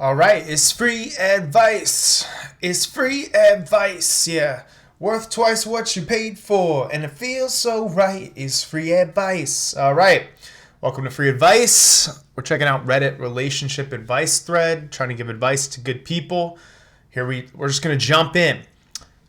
All right, it's free advice. It's free advice, yeah. Worth twice what you paid for, and it feels so right. It's free advice. All right, welcome to free advice. We're checking out Reddit relationship advice thread, trying to give advice to good people. We're just gonna jump in.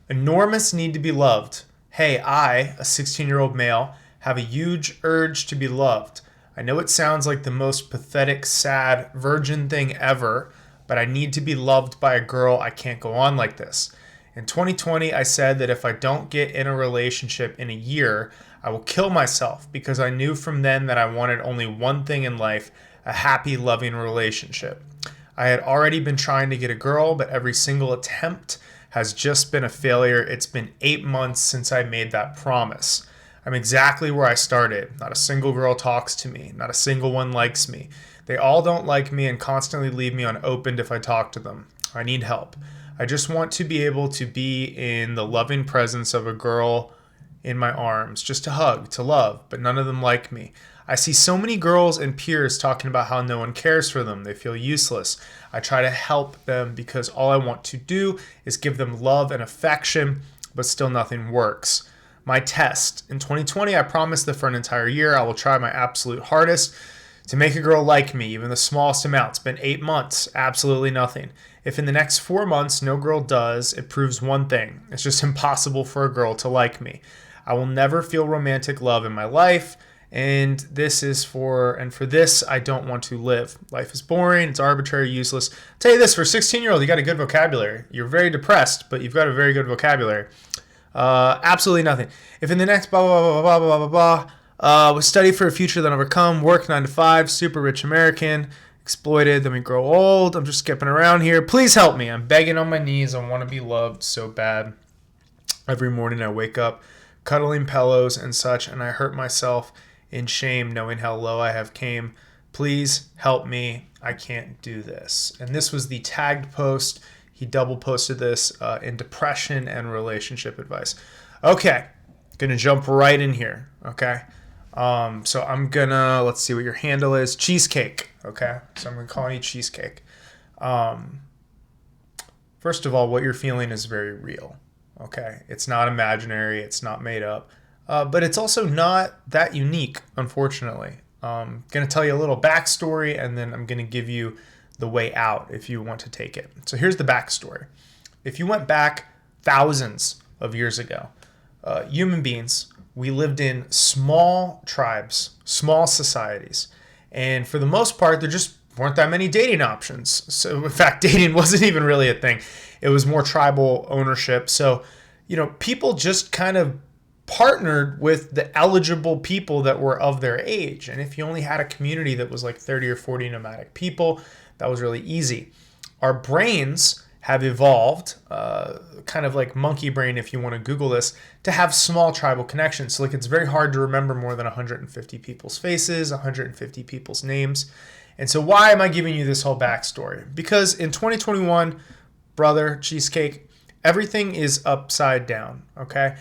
Enormous need to be loved. Hey, I, a 16-year-old male, have a huge urge to be loved. I know it sounds like the most pathetic, sad, virgin thing ever, but I need to be loved by a girl. I can't go on like this. In 2020, I said that if I don't get in a relationship in a year, I will kill myself because I knew from then that I wanted only one thing in life, a happy, loving relationship. I had already been trying to get a girl, but every single attempt has just been a failure. It's been 8 months since I made that promise. I'm exactly where I started. Not a single girl talks to me. Not a single one likes me. They all don't like me and constantly leave me unopened if I talk to them. I need help. I just want to be able to be in the loving presence of a girl in my arms, just to hug, to love, but none of them like me. I see so many girls and peers talking about how no one cares for them. They feel useless. I try to help them because all I want to do is give them love and affection, but still nothing works. My test. In 2020, I promised that for an entire year, I will try my absolute hardest to make a girl like me, even the smallest amount. It's been 8 months, absolutely nothing. If in the next 4 months no girl does, it proves one thing. It's just impossible for a girl to like me. I will never feel romantic love in my life, and for this, I don't want to live. Life is boring, it's arbitrary, useless. I'll tell you this, for a 16-year-old, you got a good vocabulary. You're very depressed, but you've got a very good vocabulary. Absolutely nothing. If in the next blah, blah, blah, blah, blah, blah, blah, we study for a future that overcome, work 9 to 5, super rich American, exploited, then we grow old. I'm just skipping around here. Please help me. I'm begging on my knees. I want to be loved so bad. Every morning I wake up cuddling pillows and such, and I hurt myself in shame knowing how low I have came. Please help me. I can't do this. And this was the tagged post. He double posted this in depression and relationship advice. Okay, gonna jump right in here. Okay, so I'm gonna, let's see what your handle is. Cheesecake. Okay, so I'm gonna call you Cheesecake. First of all, what you're feeling is very real. Okay, it's not imaginary. It's not made up. But it's also not that unique, unfortunately. I'm going to tell you a little backstory, and then I'm going to give you the way out if you want to take it. So here's the backstory. If you went back thousands of years ago, human beings, we lived in small tribes, small societies. And for the most part, there just weren't that many dating options. So in fact, dating wasn't even really a thing. It was more tribal ownership. So, people just kind of partnered with the eligible people that were of their age. And if you only had a community that was like 30 or 40 nomadic people, that was really easy. Our brains have evolved, kind of like monkey brain, if you want to Google this, to have small tribal connections. So it's very hard to remember more than 150 people's faces, 150 people's names. And so why am I giving you this whole backstory? Because in 2021, brother, Cheesecake, everything is upside down, okay?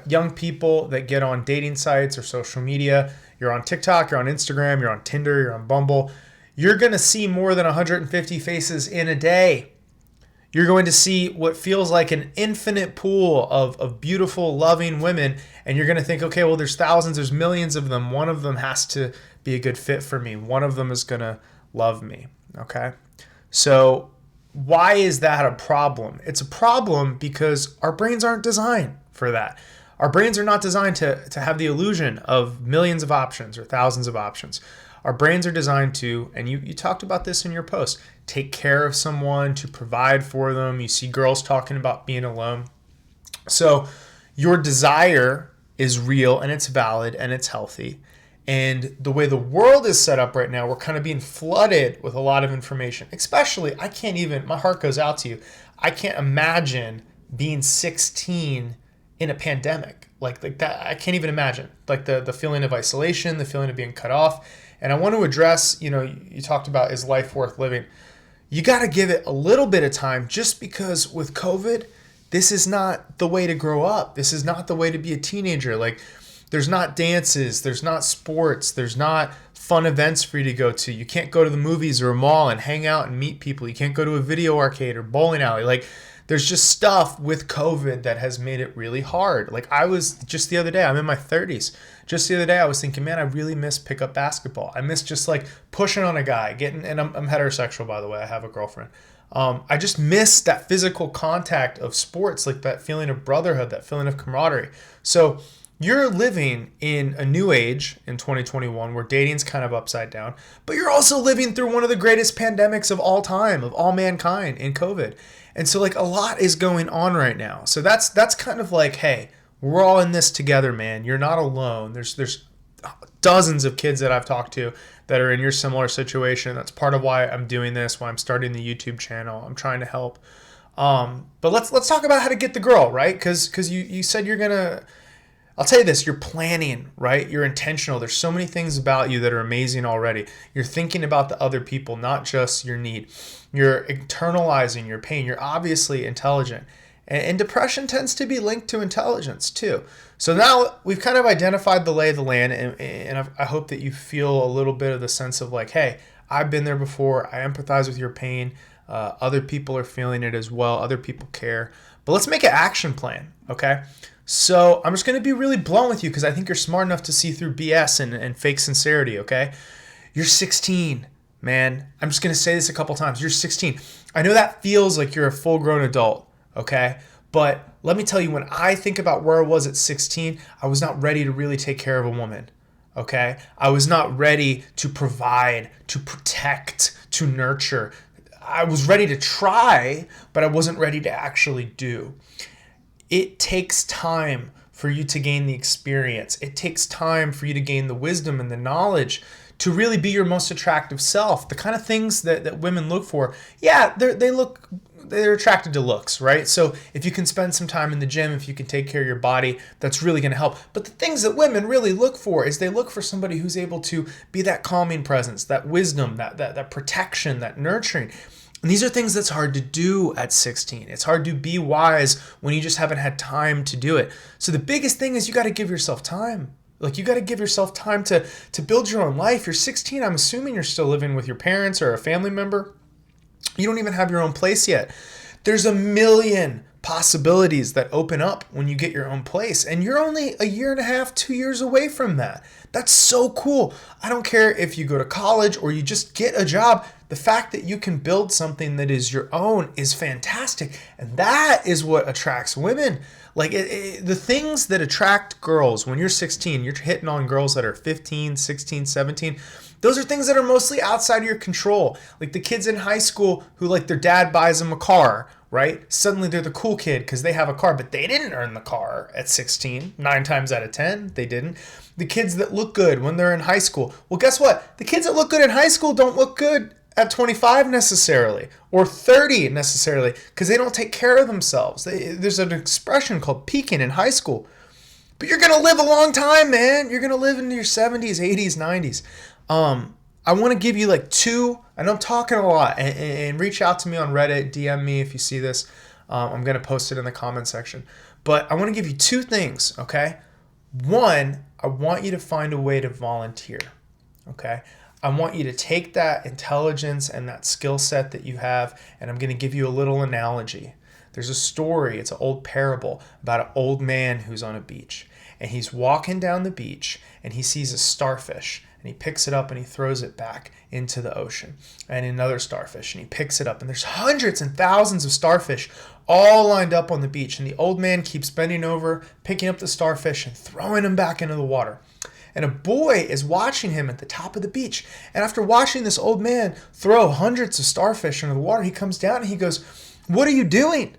Young people that get on dating sites or social media, you're on TikTok, you're on Instagram, you're on Tinder, you're on Bumble, you're going to see more than 150 faces in a day. You're going to see what feels like an infinite pool of beautiful, loving women, and you're going to think, okay, well, there's thousands, there's millions of them. One of them has to be a good fit for me. One of them is going to love me, okay? So why is that a problem? It's a problem because our brains aren't designed for that. Our brains are not designed to have the illusion of millions of options or thousands of options. Our brains are designed to, and you talked about this in your post, take care of someone, to provide for them. You see girls talking about being alone. So your desire is real and it's valid and it's healthy. And the way the world is set up right now, we're kind of being flooded with a lot of information. Especially, my heart goes out to you. I can't imagine being 16 in a pandemic. Like that, I can't even imagine. Like the feeling of isolation, the feeling of being cut off. And I want to address, you talked about, is life worth living? You got to give it a little bit of time, just because with COVID, this is not the way to grow up. This is not the way to be a teenager. Like, There's not dances, there's not sports, there's not fun events for you to go to. You can't go to the movies or a mall and hang out and meet people. You can't go to a video arcade or bowling alley. Like, there's just stuff with COVID that has made it really hard. Like, I was just the other day, I'm in my 30s. Just the other day, I was thinking, man, I really miss pickup basketball. I miss just like pushing on a guy, and I'm heterosexual, by the way. I have a girlfriend. I just miss that physical contact of sports, like that feeling of brotherhood, that feeling of camaraderie. So you're living in a new age in 2021 where dating's kind of upside down, but you're also living through one of the greatest pandemics of all time, of all mankind, in COVID. And so like a lot is going on right now. So that's kind of like, hey, we're all in this together, man. You're not alone. There's dozens of kids that I've talked to that are in your similar situation. That's part of why I'm doing this, why I'm starting the YouTube channel. I'm trying to help. But let's talk about how to get the girl, right? Because you said you're gonna. I'll tell you this, you're planning, right? You're intentional. There's so many things about you that are amazing already. You're thinking about the other people, not just your need. You're internalizing your pain. You're obviously intelligent. And depression tends to be linked to intelligence too. So now we've kind of identified the lay of the land, and I hope that you feel a little bit of the sense of like, hey, I've been there before. I empathize with your pain. Other people are feeling it as well. Other people care. But let's make an action plan, okay? So I'm just going to be really blunt with you because I think you're smart enough to see through BS and fake sincerity, okay? You're 16, man. I'm just going to say this a couple times. You're 16. I know that feels like you're a full-grown adult, okay? But let me tell you, when I think about where I was at 16, I was not ready to really take care of a woman, okay? I was not ready to provide, to protect, to nurture. I was ready to try, but I wasn't ready to actually do. It takes time for you to gain the experience. It takes time for you to gain the wisdom and the knowledge to really be your most attractive self. The kind of things that women look for, yeah, they're attracted to looks, right? So if you can spend some time in the gym, if you can take care of your body, that's really going to help. But the things that women really look for is they look for somebody who's able to be that calming presence, that wisdom, that protection, that nurturing. And these are things that's hard to do at 16. It's hard to be wise when you just haven't had time to do it. So the biggest thing is you got to give yourself time. Like, you got to give yourself time to build your own life. You're 16. I'm assuming you're still living with your parents or a family member. You don't even have your own place yet. There's a million possibilities that open up when you get your own place. And you're only a year and a half, 2 years away from that. That's so cool. I don't care if you go to college or you just get a job. The fact that you can build something that is your own is fantastic. And that is what attracts women. Like the things that attract girls when you're 16, you're hitting on girls that are 15, 16, 17. Those are things that are mostly outside of your control. Like the kids in high school who like their dad buys them a car, right? Suddenly they're the cool kid because they have a car, but they didn't earn the car at 16. 9 times out of 10, they didn't. The kids that look good when they're in high school. Well, guess what? The kids that look good in high school don't look good at 25 necessarily or 30 necessarily because they don't take care of themselves. There's an expression called peaking in high school. But you're going to live a long time, man. You're going to live into your 70s, 80s, 90s. I want to give you like two, I know I'm talking a lot, and reach out to me on Reddit, DM me if you see this. I'm going to post it in the comment section. But I want to give you two things, okay? One, I want you to find a way to volunteer, okay? I want you to take that intelligence and that skill set that you have, and I'm going to give you a little analogy. There's a story, it's an old parable about an old man who's on a beach. And he's walking down the beach, and he sees a starfish. And he picks it up and he throws it back into the ocean. And another starfish, and he picks it up. And there's hundreds and thousands of starfish all lined up on the beach. And the old man keeps bending over, picking up the starfish and throwing them back into the water. And a boy is watching him at the top of the beach. And after watching this old man throw hundreds of starfish into the water, he comes down and he goes, "What are you doing?"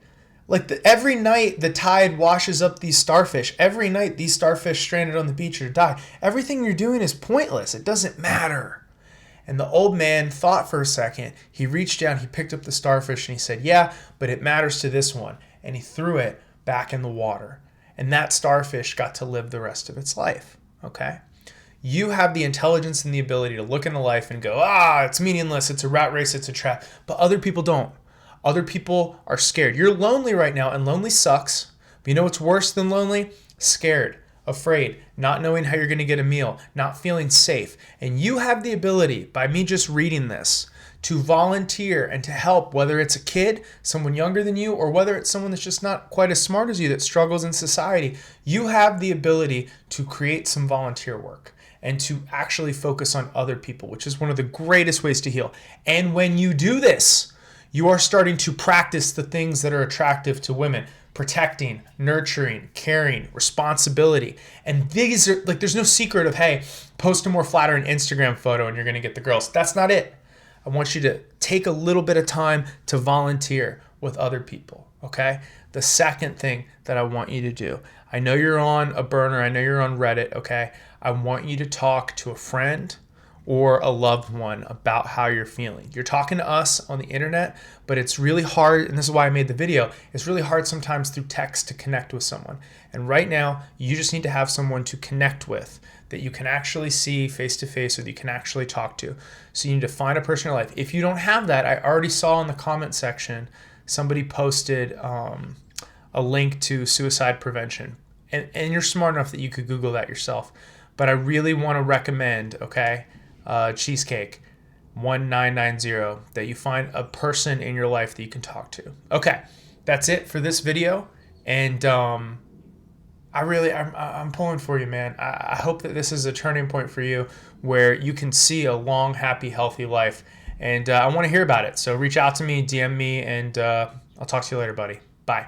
Like every night the tide washes up these starfish. Every night these starfish stranded on the beach or die. Everything you're doing is pointless. It doesn't matter. And the old man thought for a second. He reached down, he picked up the starfish and he said, "Yeah, but it matters to this one." And he threw it back in the water. And that starfish got to live the rest of its life. Okay? You have the intelligence and the ability to look into life and go, it's meaningless, it's a rat race, it's a trap. But other people don't. Other people are scared. You're lonely right now, and lonely sucks. But you know what's worse than lonely? Scared. afraid, not knowing how you're going to get a meal, not feeling safe. And you have the ability, by me just reading this, to volunteer and to help, whether it's a kid, someone younger than you, or whether it's someone that's just not quite as smart as you that struggles in society. You have the ability to create some volunteer work and to actually focus on other people, which is one of the greatest ways to heal. And when you do this, you are starting to practice the things that are attractive to women: protecting, nurturing, caring, responsibility. And these are like, there's no secret of, hey, post a more flattering Instagram photo and you're going to get the girls. That's not it. I want you to take a little bit of time to volunteer with other people, okay? The second thing that I want you to do, I know you're on a burner, I know you're on Reddit, okay? I want you to talk to a friend or a loved one about how you're feeling. You're talking to us on the internet, but it's really hard, and this is why I made the video, it's really hard sometimes through text to connect with someone. And right now, you just need to have someone to connect with that you can actually see face to face or that you can actually talk to. So you need to find a person in your life. If you don't have that, I already saw in the comment section, somebody posted a link to suicide prevention. And you're smart enough that you could Google that yourself. But I really want to recommend, okay, Cheesecake 1990, that you find a person in your life that you can talk to. Okay, that's it for this video. And I'm pulling for you, man. I hope that this is a turning point for you where you can see a long, happy, healthy life. And I want to hear about it. So reach out to me, DM me, and I'll talk to you later, buddy. Bye.